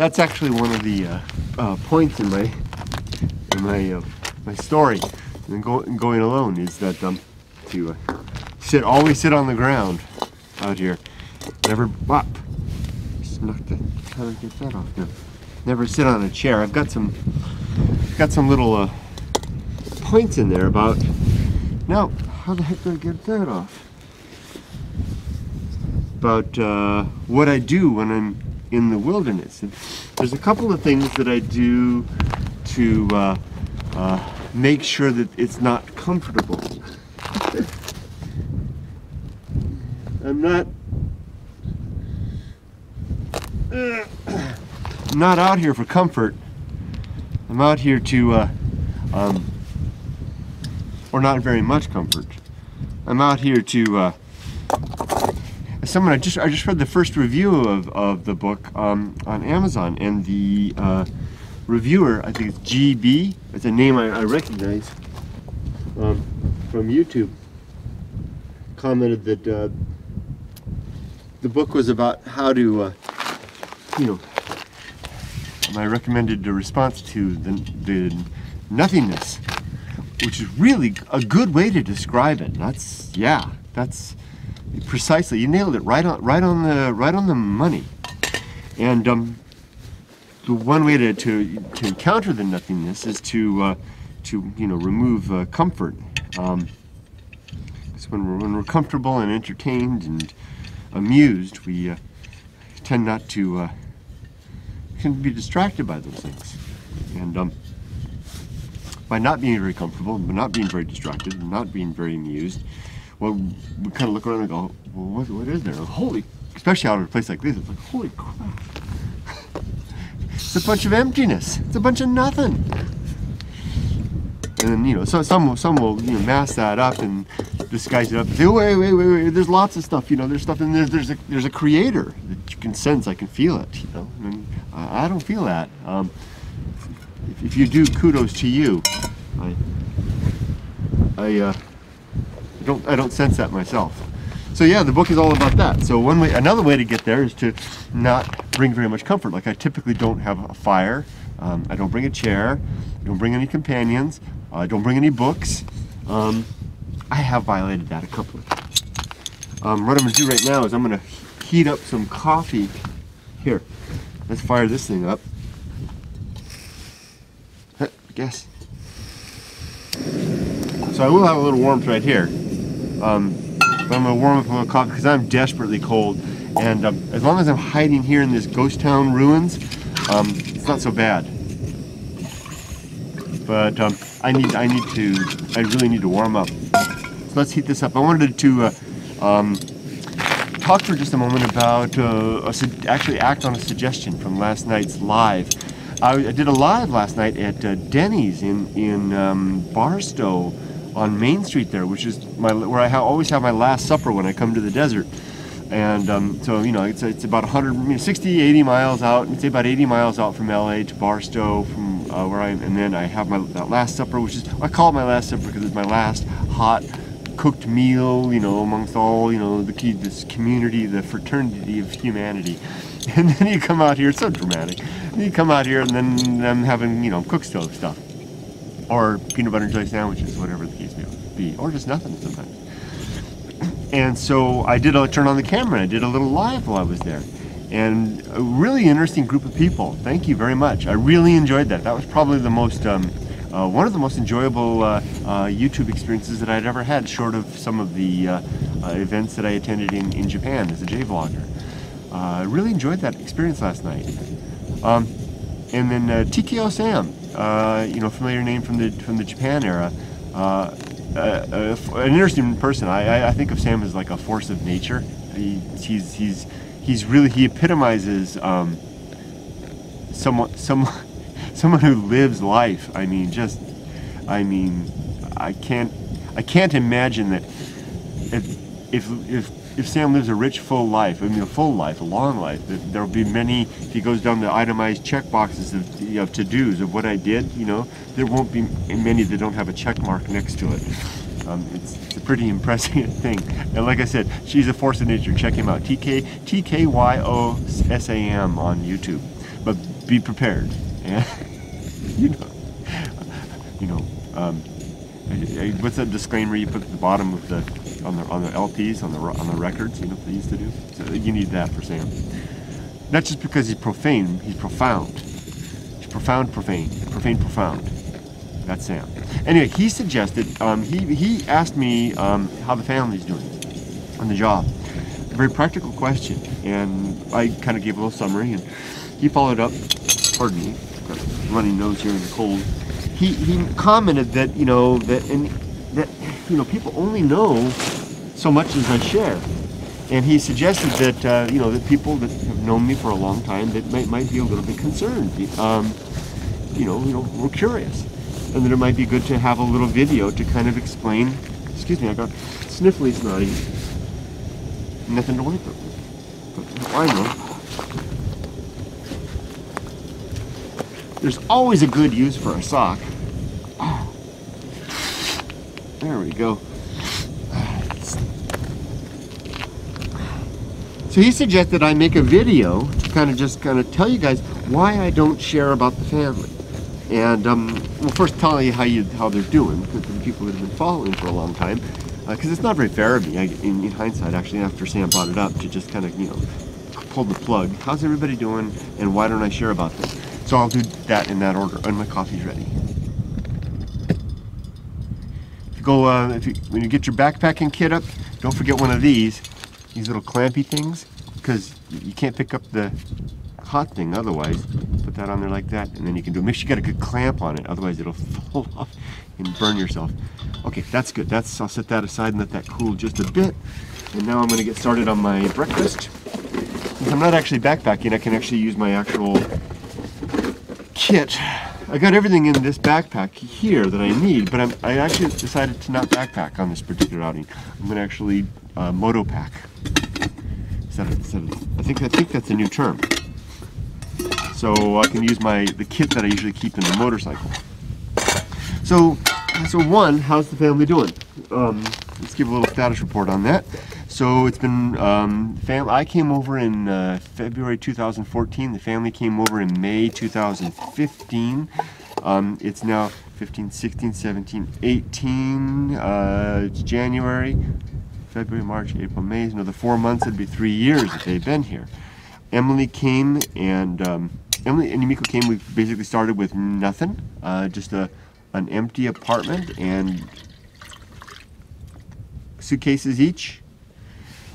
that's actually one of the points in my story, and going alone, is that to always sit on the ground out here. Never bop. How do I get that off now? Never sit on a chair. I've got some little points in there about. Now, how the heck do I get that off? About what I do when I'm in the wilderness. And there's a couple of things that I do to make sure that it's not comfortable. I'm not out here for comfort. I'm out here to, or not very much comfort. I'm out here to, I just read the first review of the book on Amazon, and the reviewer, I think it's GB, it's a name I recognize from YouTube, commented that the book was about how to, my recommended response to the nothingness, which is really a good way to describe it. That's precisely, you nailed it right on the money. And the one way to counter the nothingness is to remove comfort. Because when we're comfortable and entertained and amused, we tend not to can be distracted by those things. And by not being very comfortable, by not being very distracted, and not being very amused, well, we kind of look around and go, well, what is there? Holy, especially out of a place like this, it's like, holy crap. It's a bunch of emptiness. It's a bunch of nothing. And then, so some will mask that up and disguise it up and say, wait, there's lots of stuff, there's stuff in there, there's a creator that you can sense, I can feel it, and I don't feel that. If you do, kudos to you. I don't sense that myself. So yeah, the book is all about that. So another way to get there is to not bring very much comfort. Like I typically don't have a fire, I don't bring a chair, I don't bring any companions, I don't bring any books. I have violated that a couple of times. What I'm going to do right now is I'm going to heat up some coffee. Here, let's fire this thing up. I guess. So I will have a little warmth right here. But I'm going to warm up a little coffee because I'm desperately cold. And as long as I'm hiding here in this ghost town ruins, it's not so bad. But I really need to warm up. So let's heat this up. I wanted to talk for just a moment about actually act on a suggestion from last night's live. I did a live last night at Denny's in Barstow on Main Street there, which is where I always have my last supper when I come to the desert. And so it's about 60, 80 miles out. It's about 80 miles out from LA to Barstow, from where I am. And then I have that last supper, which is, I call it my last supper because it's my last hot cooked meal, amongst all, this community, the fraternity of humanity. And then you come out here, it's so dramatic. And you come out here and then I'm having, cook stove stuff. Or peanut butter and jelly sandwiches, whatever the case may be. Or just nothing sometimes. And so I did turn on the camera and I did a little live while I was there. And a really interesting group of people. Thank you very much. I really enjoyed that. That was probably the most, one of the most enjoyable YouTube experiences that I'd ever had, short of some of the events that I attended in Japan as a J-vlogger. I really enjoyed that experience last night. And then TKO Sam, familiar name from the Japan era. An interesting person. I think of Sam as like a force of nature. He epitomizes someone who lives life. I can't imagine that if Sam lives a rich, full life, a full life, a long life, that there'll be many. If he goes down the itemized check boxes of to-dos of what I did, there won't be many that don't have a check mark next to it. It's a pretty impressive thing. And like I said, she's a force of nature. Check him out. TKYOSAM on YouTube. But be prepared. And you know, you know, what's that disclaimer you put at the bottom of the on the LPs on the records? You know what they used to do. So you need that for Sam. Not just because he's profane, he's profound. He's profound, profane, profane, profound. That's Sam. Anyway, he suggested, he asked me how the family's doing on the job. A very practical question, and I kind of gave a little summary, and he followed up. Pardon me, got a runny nose here in the cold. He commented that people only know so much as I share, and he suggested that that people that have known me for a long time that might be a little bit concerned. We're curious, and that it might be good to have a little video to kind of explain. Excuse me, I got sniffly snotty. Nothing to wipe it with. But I know. There's always a good use for a sock. There we go. So he suggested I make a video to kind of tell you guys why I don't share about the family. And well, first tell you how they're doing, because the people that have been following for a long time. Because it's not very fair of me, in hindsight, actually, after Sam brought it up, to just kind of, pull the plug. How's everybody doing, and why don't I share about them? So I'll do that in that order, and my coffee's ready. When you get your backpacking kit up, don't forget one of these little clampy things, because you can't pick up the hot thing otherwise. Put that on there like that, and then you can make sure you got a good clamp on it, otherwise it'll fall off and burn yourself. Okay, that's good. I'll set that aside and let that cool just a bit. And now I'm going to get started on my breakfast. Since I'm not actually backpacking, I can actually use my actual kit. I got everything in this backpack here that I need, but I actually decided to not backpack on this particular outing. I'm going to actually moto pack. I think that's a new term. So I can use the kit that I usually keep in the motorcycle. So one, how's the family doing? Let's give a little status report on that. So it's been, I came over in February 2014. The family came over in May 2015. It's now 15, 16, 17, 18. It's January, February, March, April, May. Another 4 months, it'd be 3 years that they've been here. Emily came, and Emily and Yumiko came. We basically started with nothing, just an empty apartment and suitcases each,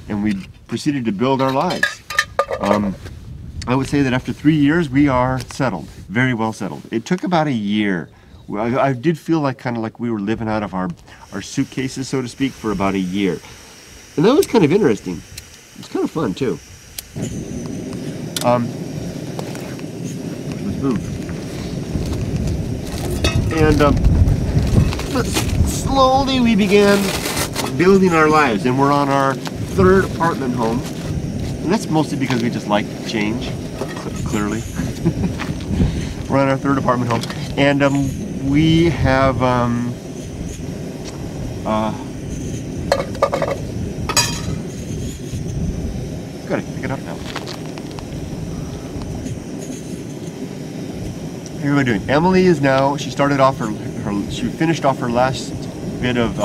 and we proceeded to build our lives. I would say that after 3 years we are settled, very well settled. It took about a year. I did feel kind of like we were living out of our suitcases, so to speak, for about a year, and that was kind of interesting. It was kind of fun too. Let's move. And but slowly we began building our lives, and we're on our 3rd apartment home, and that's mostly because we just like change, clearly. We're on our 3rd apartment home, and we have gotta pick it up now. How are we doing? Emily is now, she started off she finished off her last bit of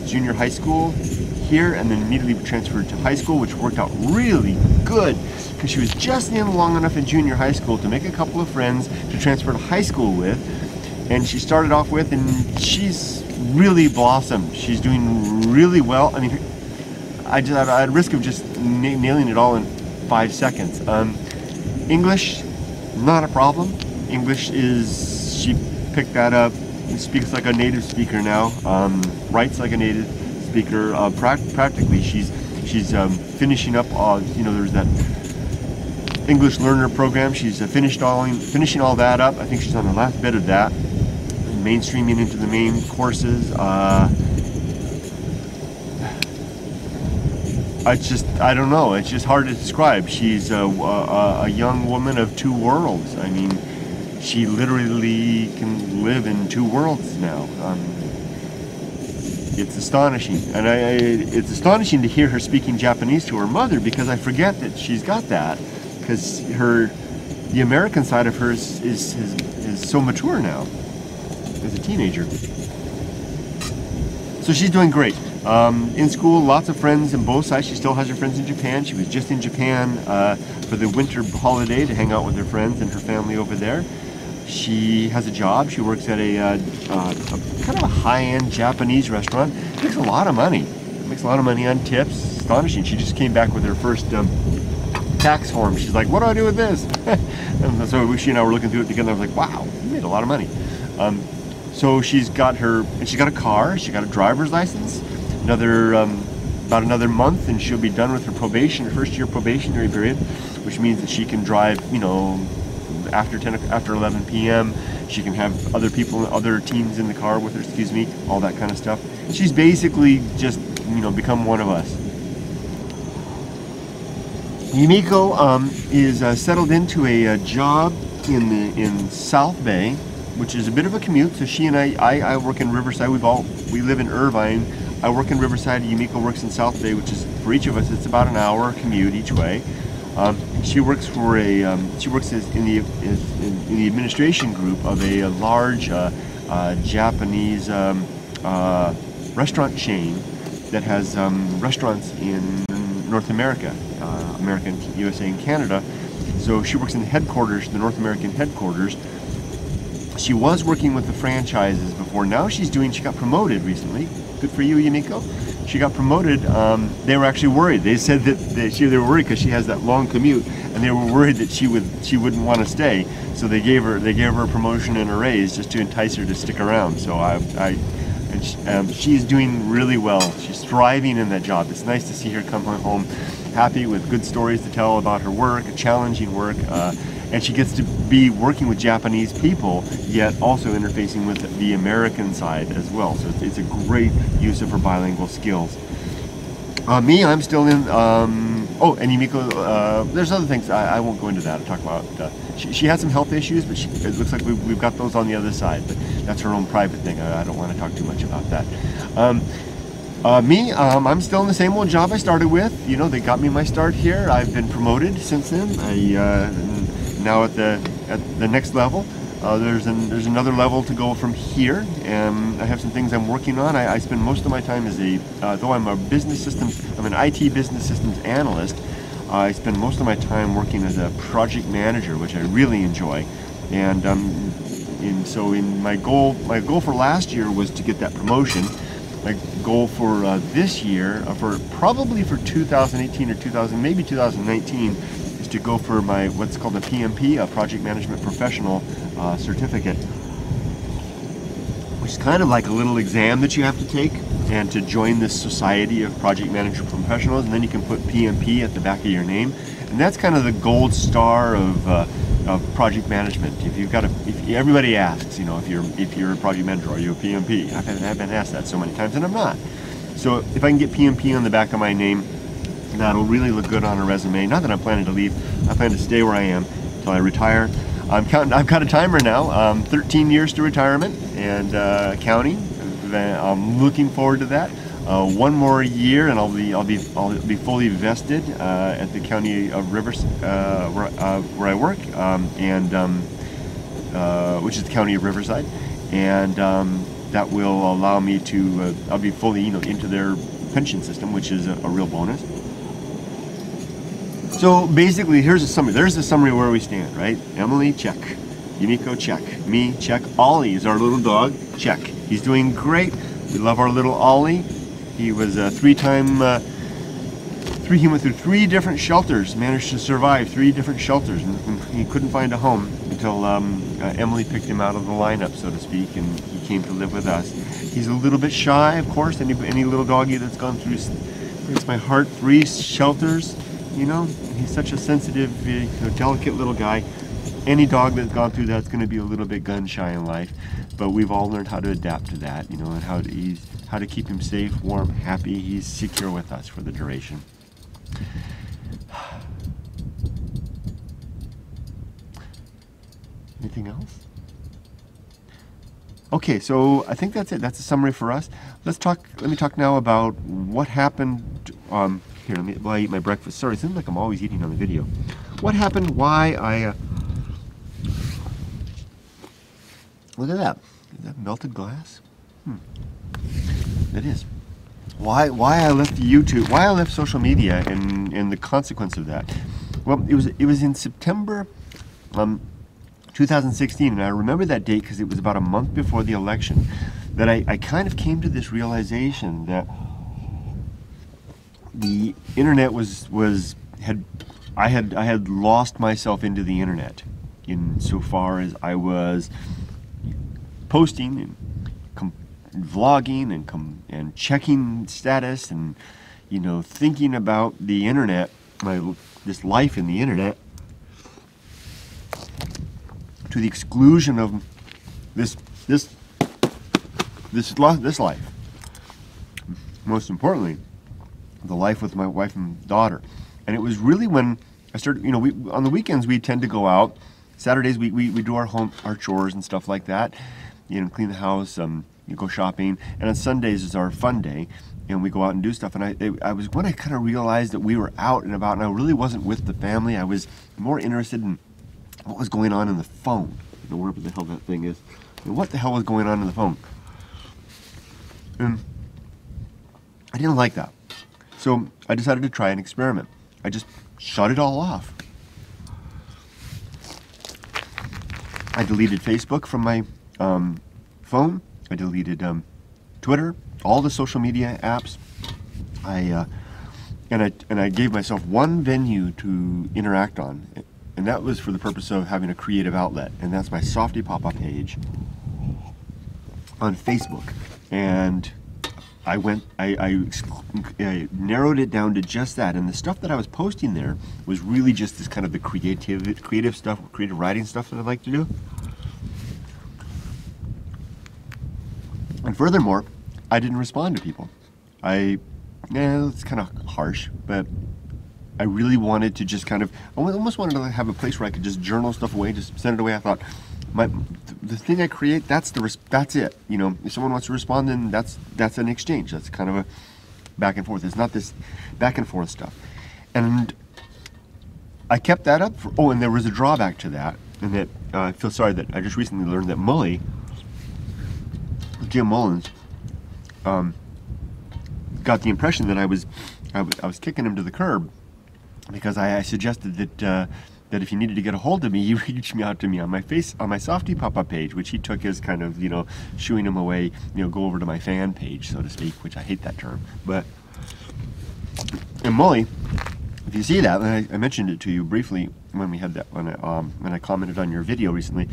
junior high school here, and then immediately transferred to high school, which worked out really good because she was just in long enough in junior high school to make a couple of friends to transfer to high school with, and she started off with, and she's really blossomed. She's doing really well. I mean, at risk of just nailing it all in 5 seconds. English, not a problem. English she picked that up, speaks like a native speaker now, writes like a native speaker. Practically, she's finishing up. There's that English learner program. She's finishing all that up. I think she's on the last bit of that, mainstreaming into the main courses. I don't know. It's just hard to describe. She's a young woman of 2 worlds. I mean, she literally can live in 2 worlds now. It's astonishing, and it's astonishing to hear her speaking Japanese to her mother, because I forget that she's got that, because her the American side of her is so mature now, as a teenager. So she's doing great. In school, lots of friends on both sides. She still has her friends in Japan. She was just in Japan for the winter holiday to hang out with her friends and her family over there. She has a job. She works at a kind of a high-end Japanese restaurant. Makes a lot of money. Makes a lot of money on tips. Astonishing. She just came back with her first tax form. She's like, what do I do with this? And so she and I were looking through it together. I was like, wow, you made a lot of money. So she's got a car. She got a driver's license. About another month, and she'll be done with her probation, her first year probationary period, which means that she can drive, you know, after 11 p.m. She can have other people, other teams in the car with her, excuse me, all that kind of stuff. She's basically just, you know, become one of us. Yumiko is settled into a job in South Bay, which is a bit of a commute. So she and I work in Riverside. We live in Irvine. I work in Riverside. Yumiko works in South Bay, which is, for each of us, it's about an hour commute each way. She works for she works in the administration group of a large Japanese restaurant chain that has restaurants in North America, USA, and Canada. So she works in the headquarters, the North American headquarters. She was working with the franchises before. Now she got promoted recently. Good for you, Yumiko. She got promoted. They were actually worried. They said that they were worried because she has that long commute, and they were worried that she wouldn't want to stay. So they gave her a promotion and a raise just to entice her to stick around. So she's doing really well. She's thriving in that job. It's nice to see her come home happy with good stories to tell about her work, challenging work. And she gets to be working with Japanese people, yet also interfacing with the American side as well. So it's a great use of her bilingual skills. Me, I'm still in, oh, and Yumiko, there's other things, I won't go into that. I'll talk about, she had some health issues, but it looks like we've got those on the other side, but that's her own private thing. I don't want to talk too much about that. Me, I'm still in the same old job I started with. You know, they got me my start here. I've been promoted since then. Now at the next level, there's another level to go from here, and I have some things I'm working on. I spend most of my time as though I'm an IT business systems analyst. I spend most of my time working as a project manager, which I really enjoy. And so my goal for last year was to get that promotion. My goal for this year, probably for 2018 or maybe 2019. To go for my what's called a PMP, a Project Management Professional certificate, which is kind of like a little exam that you have to take, and to join this society of project management professionals, and then you can put PMP at the back of your name, and that's kind of the gold star of project management. If everybody asks, you know, if you're a project manager, are you a PMP? I've been asked that so many times, and I'm not. So if I can get PMP on the back of my name, that'll really look good on a resume. Not that I'm planning to leave. I plan to stay where I am until I retire. I've got a timer now. 13 years to retirement and counting. I'm looking forward to that. One more year, and I'll be fully vested at the county of Rivers, where I work, which is the county of Riverside, and that will allow me to. I'll be fully, you know, into their pension system, which is a real bonus. So basically, here's a summary. There's a summary where we stand, right? Emily, check. Yumiko, check. Me, check. Ollie is our little dog, check. He's doing great. We love our little Ollie. He was a he went through 3 different shelters, managed to survive 3 different shelters, and he couldn't find a home until Emily picked him out of the lineup, so to speak, and he came to live with us. He's a little bit shy, of course. Any little doggy that's gone through, breaks my heart, 3 shelters. You know, he's such a sensitive, delicate little guy. Any dog that's gone through that's going to be a little bit gun shy in life, but we've all learned how to adapt to that, you know, and how to keep him safe, warm, happy. He's secure with us for the duration. Anything else? Okay, so I think that's it. That's a summary for us. Let me talk now about what happened. Here, while I eat my breakfast. Sorry, it seems like I'm always eating on the video. What happened? Why Look at that. Is that melted glass? It is. Why I left YouTube? Why I left social media and the consequence of that? Well, it was in September 2016, and I remember that date because it was about a month before the election, that I kind of came to this realization that the internet I had lost myself into the internet in so far as I was posting and vlogging and checking status and thinking about the internet, this life in the internet, to the exclusion of this life. Most importantly, the life with my wife and daughter. And it was really when I started, on the weekends we tend to go out. Saturdays we do our chores and stuff like that, clean the house, you go shopping, and on Sundays is our fun day, and we go out and do stuff. And I was when I kind of realized that we were out and about, and I really wasn't with the family. I was more interested in what was going on in the phone, wherever the hell that thing is. What the hell was going on in the phone? And I didn't like that. So I decided to try an experiment. I just shut it all off. I deleted Facebook from my phone. I deleted Twitter, all the social media apps. And I gave myself one venue to interact on, and that was for the purpose of having a creative outlet, and that's my softypapa page on Facebook. And I narrowed it down to just that, and the stuff that I was posting there was really just this kind of the creative stuff, creative writing stuff that I like to do. And furthermore, I didn't respond to people. It's kind of harsh, but I really wanted to just I almost wanted to have a place where I could just journal stuff away, just send it away. I thought, the thing I create, that's it. If someone wants to respond, then that's an exchange. That's kind of a back and forth. It's not this back and forth stuff. And I kept that up and there was a drawback to that, and that I feel sorry that I just recently learned that Jim Mullins, got the impression that I was kicking him to the curb because I suggested that if he needed to get a hold of me, he reached out to me on my softypapa page, which he took as kind of shooing him away, go over to my fan page, so to speak, which I hate that term. And Molly, if you see that, and I mentioned it to you briefly when we had that when I commented on your video recently.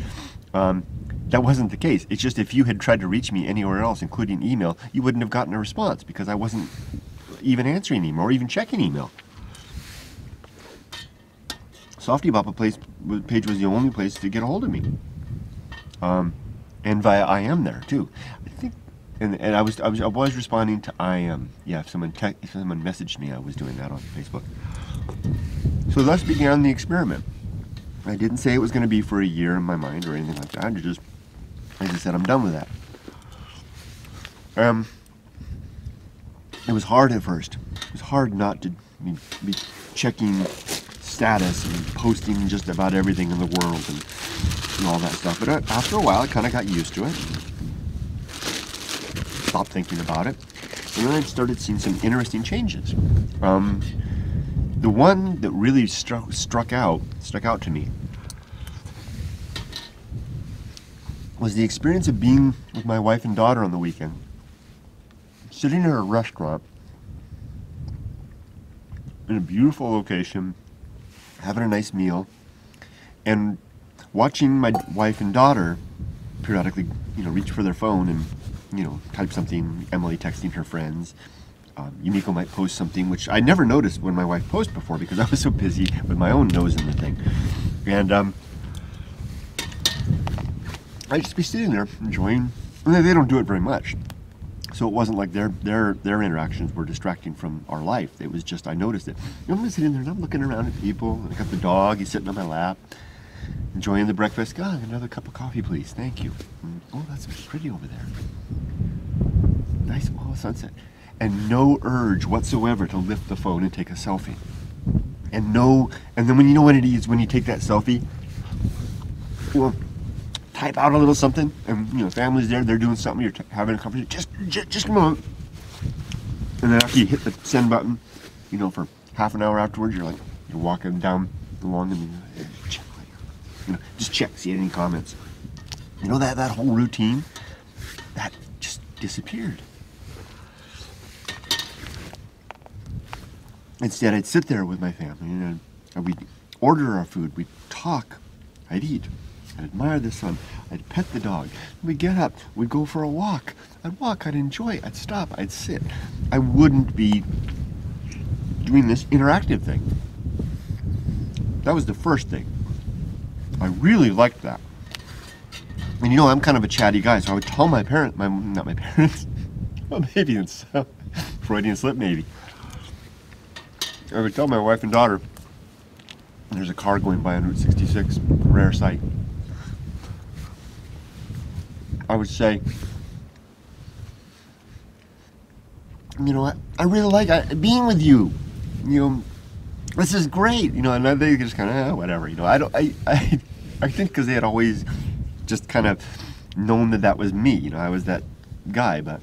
That wasn't the case. It's just if you had tried to reach me anywhere else, including email, you wouldn't have gotten a response because I wasn't even answering email or even checking email. Softypapa page was the only place to get a hold of me, and via IM there too. I think, and I was responding to IM. Yeah, if someone messaged me, I was doing that on Facebook. So thus began the experiment. I didn't say it was going to be for a year in my mind or anything like that. I just said I'm done with that. It was hard at first. It was hard not to be checking status and posting just about everything in the world and all that stuff. But after a while, I kind of got used to it. Stopped thinking about it. And then I started seeing some interesting changes. The one that really struck out to me was the experience of being with my wife and daughter on the weekend, sitting in a restaurant in a beautiful location, having a nice meal, and watching my wife and daughter periodically, reach for their phone and, type something. Emily texting her friends. Yumiko might post something, which I never noticed when my wife posted before because I was so busy with my own nose in the thing. And I'd just be sitting there enjoying. And they don't do it very much, so it wasn't like their interactions were distracting from our life. It was just I noticed it. I'm sitting there and I'm looking around at people. And I got the dog. He's sitting on my lap, enjoying the breakfast. God, another cup of coffee, please. Thank you. Oh, that's pretty over there. Nice sunset. And no urge whatsoever to lift the phone and take a selfie. And then when you know what it is when you take that selfie, well, type out a little something, and you know, family's there, they're doing something, you're having a conversation, just a moment. And then after you hit the send button, you know, for half an hour afterwards, you're walking down along and just check, see any comments. You know, that whole routine, that just disappeared. Instead, I'd sit there with my family and we'd order our food, we'd talk, I'd eat, I'd admire the sun, I'd pet the dog, we'd get up, we'd go for a walk, I'd enjoy, I'd stop, I'd sit. I wouldn't be doing this interactive thing. That was the first thing. I really liked that. And you know, I'm kind of a chatty guy, so I would tell my parents, not my parents, well, maybe it's Freudian slip, maybe. I would tell my wife and daughter, there's a car going by on Route 66, rare sight. I would say, you know what, I really like being with you. You know, this is great. You know, and they just kind of, whatever. You know, I think because they had always just kind of known that was me. You know, I was that guy, but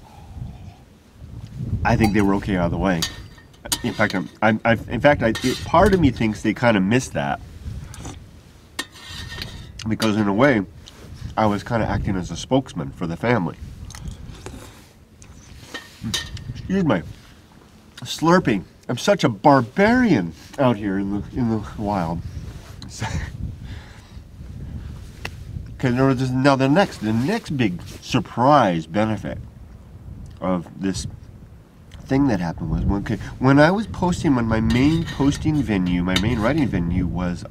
I think they were okay out of the way. In fact, part of me thinks they kind of missed that, because in a way, I was kind of acting as a spokesman for the family. Excuse me, slurping. I'm such a barbarian out here in the wild. Okay, now the next big surprise benefit of this thing that happened was when I was posting, when my main posting venue, my main writing venue was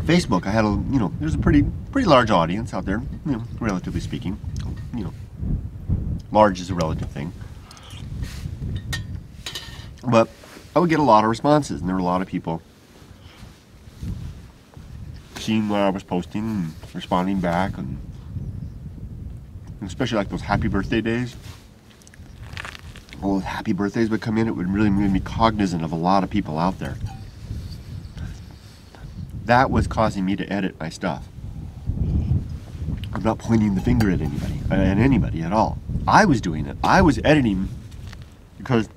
Facebook. I had there's a pretty large audience out there, you know, relatively speaking. You know, large is a relative thing. But I would get a lot of responses, and there were a lot of people seeing what I was posting and responding back, and especially like those happy birthday days. All those happy birthdays would come in, it would really make me cognizant of a lot of people out there. That was causing me to edit my stuff. I'm not pointing the finger at anybody at all. I was doing it. I was editing because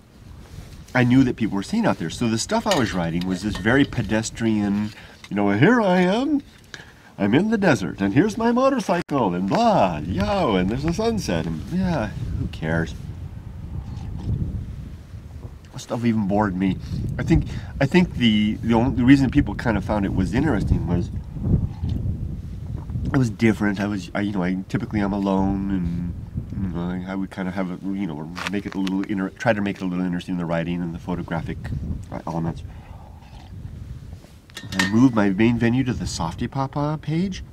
I knew that people were seeing out there. So the stuff I was writing was this very pedestrian, you know, here I am, I'm in the desert, and here's my motorcycle, and blah, yo, and there's a sunset, and yeah, who cares? Stuff even bored me. I think the reason people kind of found it was interesting was it was different. I typically I'm alone, and you know, I would kind of have a, you know, make it a little try to make it a little interesting in the writing and the photographic elements. I moved my main venue to the softypapa page.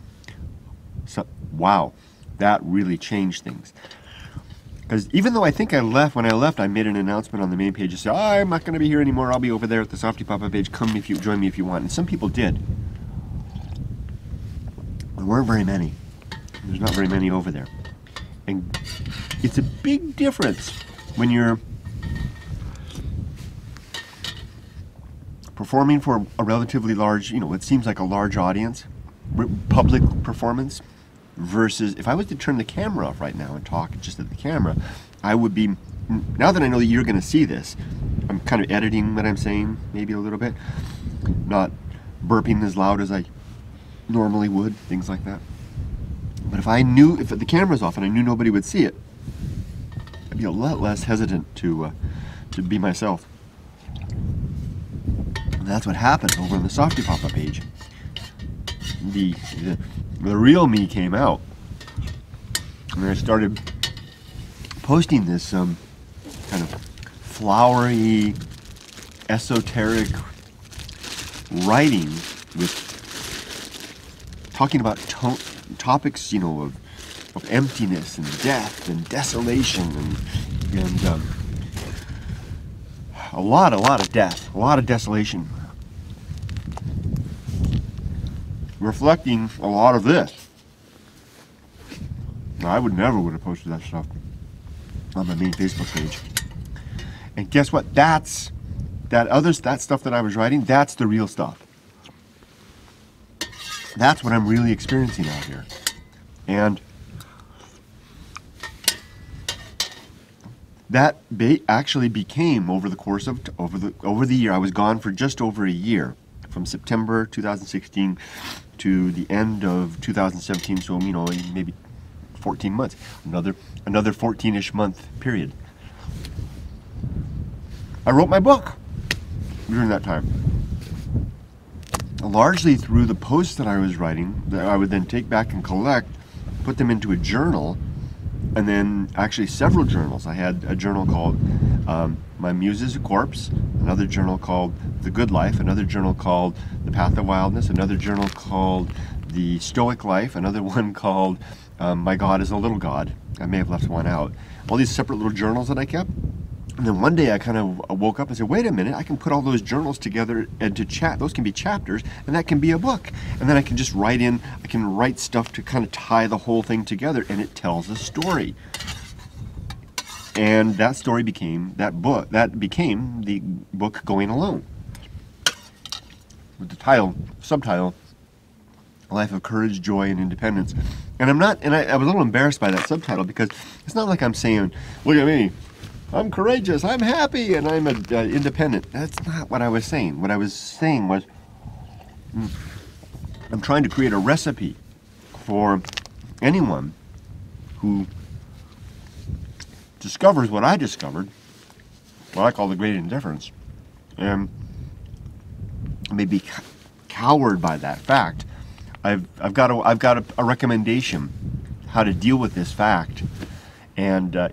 So wow, that really changed things. Because even though I think when I left, I made an announcement on the main page to say, oh, I'm not going to be here anymore. I'll be over there at the softypapa page. Come join me if you want. And some people did. There weren't very many. There's not very many over there. And it's a big difference when you're performing for a relatively large, you know, it seems like a large audience, public performance, versus if I was to turn the camera off right now and talk just at the camera, I would be, now that I know that you're going to see this, I'm kind of editing what I'm saying maybe a little bit, not burping as loud as I normally would, things like that. But if the camera's off and I knew nobody would see it, I'd be a lot less hesitant to be myself. And that's what happened over on the softypapa page. The real me came out, and I started posting this kind of flowery, esoteric writing with talking about topics, you know, of emptiness and death and desolation and a lot of death, a lot of desolation. Reflecting a lot of this. Now, I would have posted that stuff on my main Facebook page. And guess what? That stuff that I was writing, that's the real stuff. That's what I'm really experiencing out here. And that actually became over the course of over the year. I was gone for just over a year, from September 2016 to the end of 2017. So maybe 14 months, another 14-ish month period. I wrote my book during that time, largely through the posts that I was writing that I would then take back and collect, put them into a journal, and then actually several journals. I had a journal called My Muse is a Corpse, another journal called The Good Life, another journal called The Path of Wildness, another journal called The Stoic Life, another one called My God is a Little God. I may have left one out. All these separate little journals that I kept. And then one day I kind of woke up and said, wait a minute, I can put all those journals together into chat. Those can be chapters, and that can be a book. And then I can just write stuff to kind of tie the whole thing together, and it tells a story. And that story became that became the book Going Alone, with the subtitle, Life of Courage, Joy, and Independence. And I was a little embarrassed by that subtitle, because it's not like I'm saying, look at me, I'm courageous, I'm happy, and I'm independent. That's not what I was saying. What I was saying was, I'm trying to create a recipe for anyone who discovers what I discovered, what I call the great indifference, and may be cowed by that fact. I've got a recommendation how to deal with this fact and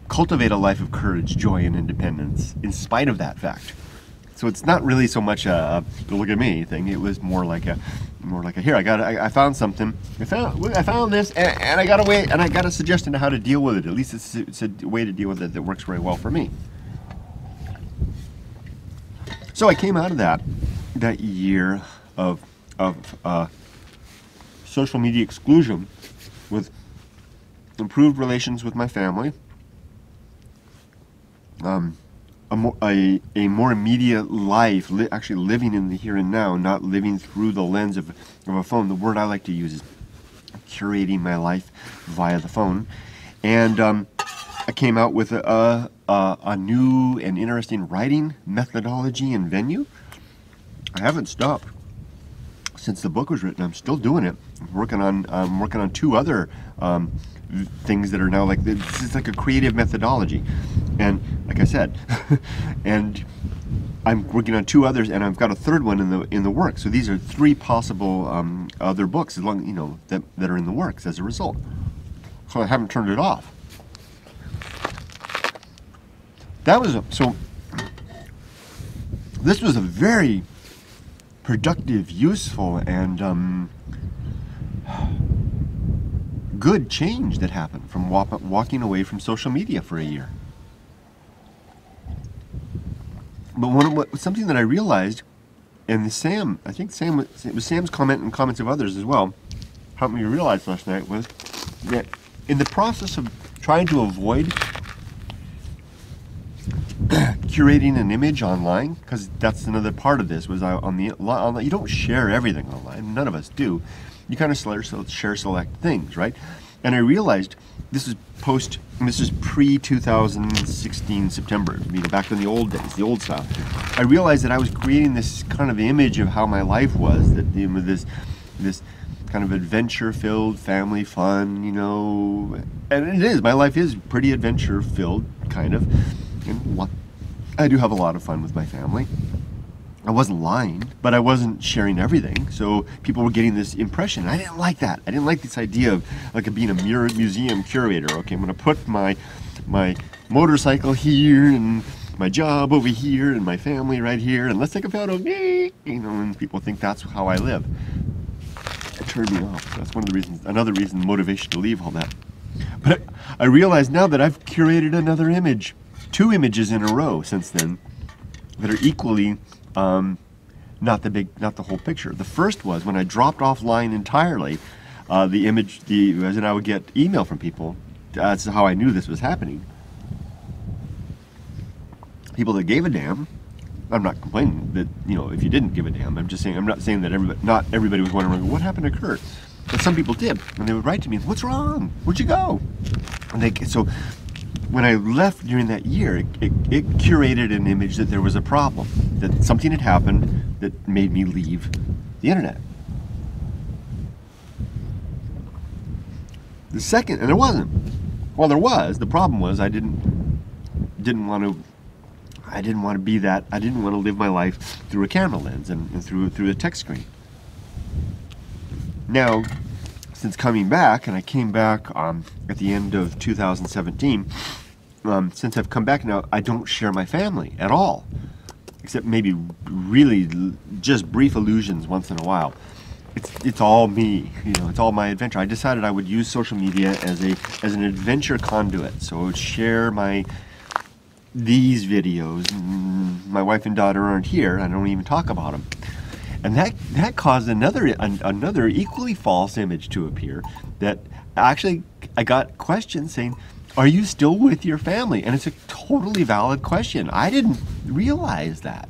cultivate a life of courage, joy, and independence in spite of that fact. So it's not really so much a look at me thing. It was more like a here, I found something. I found this, and I got a way, and I got a suggestion of how to deal with it. At least it's a way to deal with it that works very well for me. So I came out of that year of social media exclusion with improved relations with my family, a more immediate life, actually living in the here and now, not living through the lens of a phone. The word I like to use is curating my life via the phone. And I came out with a new and interesting writing methodology and venue. I haven't stopped since the book was written. I'm still doing it. I'm working on two other things that are now like it's like a creative methodology, and like I said, and I'm working on two others, and I've got a third one in the works. So these are three possible other books, as long that are in the works as a result. So I haven't turned it off. This was a very productive, useful, and good change that happened from walking away from social media for a year. But something that I realized, and I think it was Sam's comment and comments of others as well, helped me realize last night, was that in the process of trying to avoid curating an image online, because that's another part of this, was you don't share everything online. None of us do. You kind of share select things, right? And I realized this is pre-2016 September, back in the old days, the old style. I realized that I was creating this kind of image of how my life was, that this kind of adventure-filled family fun, and it is. My life is pretty adventure-filled, kind of. And I do have a lot of fun with my family. I wasn't lying, but I wasn't sharing everything. So people were getting this impression. I didn't like that. I didn't like this idea of like being a museum curator. Okay, I'm going to put my motorcycle here and my job over here and my family right here, and let's take a photo. And people think that's how I live. It turned me off. So that's another reason, motivation to leave all that. But I realize now that I've curated another image, 2 images in a row since then, that are equally not the whole picture. The first was when I dropped offline entirely, the image, and I would get email from people. That's how I knew this was happening. People that gave a damn, I'm not complaining that, you know, if you didn't give a damn. I'm just saying, I'm not saying that not everybody was wondering what happened to Kurt. But some people did, and they would write to me, what's wrong? Where'd you go? And so when I left during that year, it curated an image that there was a problem, that something had happened that made me leave the internet. The second, and there wasn't. Well, there was. The problem was I didn't want to be that. I didn't want to live my life through a camera lens and through a text screen. Now, since coming back, and I came back at the end of 2017, since I've come back now, I don't share my family at all, except maybe really just brief allusions once in a while. It's all me, you know, it's all my adventure. I decided I would use social media as an adventure conduit, so I would share these videos. My wife and daughter aren't here. I don't even talk about them. And that caused another equally false image to appear, that actually I got questions saying, are you still with your family? And it's a totally valid question. I didn't realize that.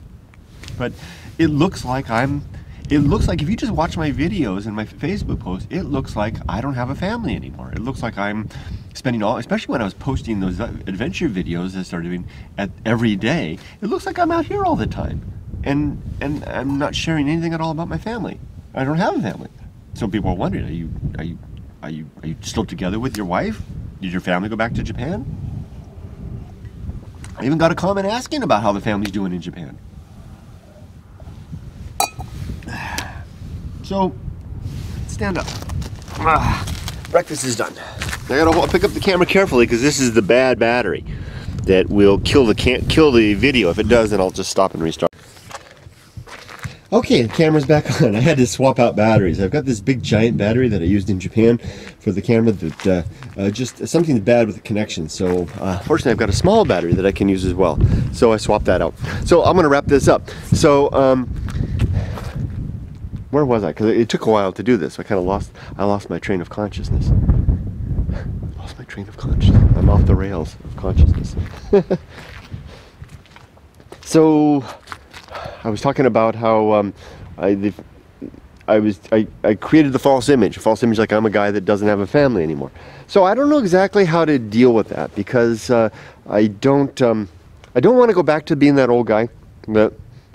But it looks like if you just watch my videos and my Facebook posts, it looks like I don't have a family anymore. It looks like I'm spending especially when I was posting those adventure videos I started doing every day, it looks like I'm out here all the time. And I'm not sharing anything at all about my family. I don't have a family. So people are wondering, are you still together with your wife? Did your family go back to Japan? I even got a comment asking about how the family's doing in Japan. So, stand up. Breakfast is done. I gotta pick up the camera carefully because this is the bad battery that will kill the video. If it does, then I'll just stop and restart. Okay, the camera's back on. I had to swap out batteries. I've got this big giant battery that I used in Japan for the camera that just something's bad with the connection. So fortunately I've got a small battery that I can use as well. So I swapped that out. So I'm gonna wrap this up. So where was I? Because it took a while to do this. I lost my train of consciousness. Lost my train of consciousness. I'm off the rails of consciousness. So I was talking about how I created the false image like I'm a guy that doesn't have a family anymore. So I don't know exactly how to deal with that, because I don't want to go back to being that old guy that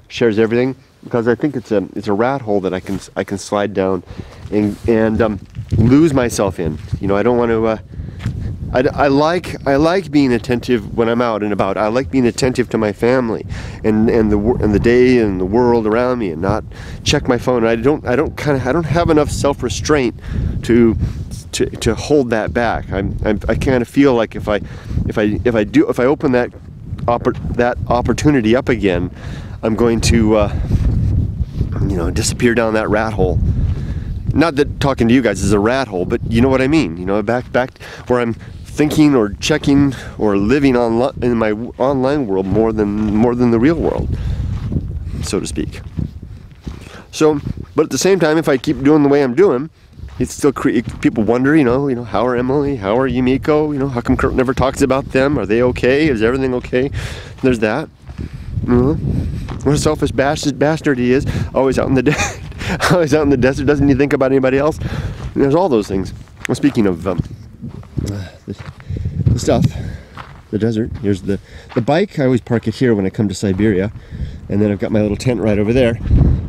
shares everything, because I think it's a rat hole that I can slide down and lose myself in. You know, I don't want to. I like being attentive when I'm out and about. I like being attentive to my family and the day and the world around me, and not check my phone. I don't have enough self-restraint to hold that back. I kind of feel like if I open that opportunity up again, I'm going to disappear down that rat hole. Not that talking to you guys is a rat hole, but you know what I mean. You know, back where I'm thinking or checking or living in my online world more than the real world, so to speak. So, but at the same time, if I keep doing the way I'm doing, it's still people wonder, how are Emily, how are Yumiko, how come Kurt never talks about them? Are they okay? Is everything okay? There's that. What a selfish bastard he is, always out in the desert, doesn't he think about anybody else? And there's all those things. Well, speaking of the stuff, the desert, here's the bike. I always park it here when I come to Siberia, and then I've got my little tent right over there.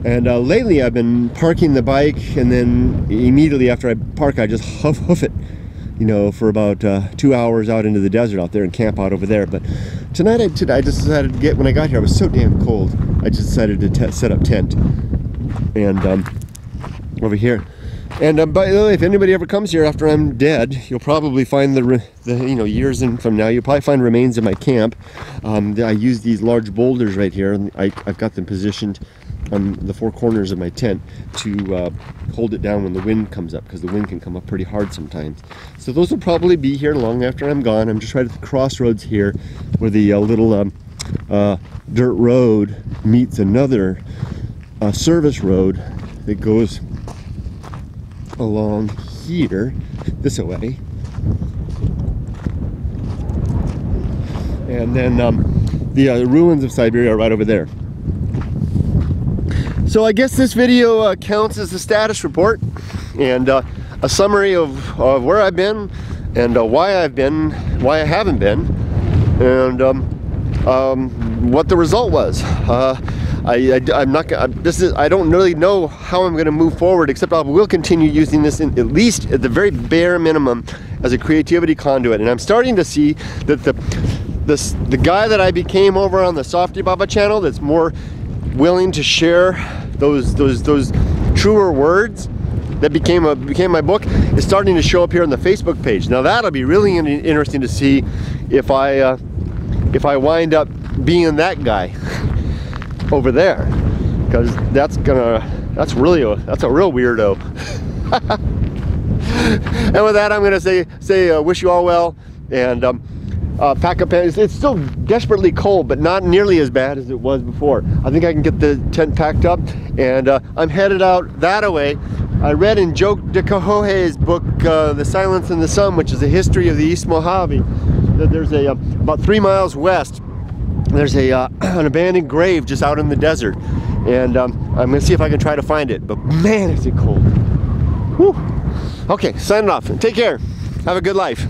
And lately I've been parking the bike, and then immediately after I park, I just hoof it, for about 2 hours out into the desert out there and camp out over there. But tonight I just decided to when I got here, I was so damn cold, I just decided to set up tent and over here. And by the way, if anybody ever comes here after I'm dead, you'll probably find years from now, you'll probably find remains of my camp. I use these large boulders right here, and I've got them positioned on the four corners of my tent to hold it down when the wind comes up, because the wind can come up pretty hard sometimes. So those will probably be here long after I'm gone. I'm just right at the crossroads here, where the little dirt road meets another service road that goes along here this way, and then the ruins of Siberia are right over there. So I guess this video counts as a status report and a summary of where I've been and why I haven't been, and what the result was. I'm not. I don't really know how I'm going to move forward, except I will continue using this at least at the very bare minimum as a creativity conduit. And I'm starting to see that the guy that I became over on the Softypapa channel, that's more willing to share those truer words that became my book, is starting to show up here on the Facebook page. Now that'll be really interesting to see if I wind up being that guy over there, because that's a real weirdo. And with that, I'm gonna say wish you all well, and pack up. It's still desperately cold, but not nearly as bad as it was before. I think I can get the tent packed up, and I'm headed out that way. I read in Joe DeCahoe's book, The Silence in the Sun, which is a history of the East Mojave, that there's about 3 miles west, there's an abandoned grave just out in the desert, and I'm gonna see if I can try to find it. But man, is it cold. Whew. Okay, signing off. Take care. Have a good life.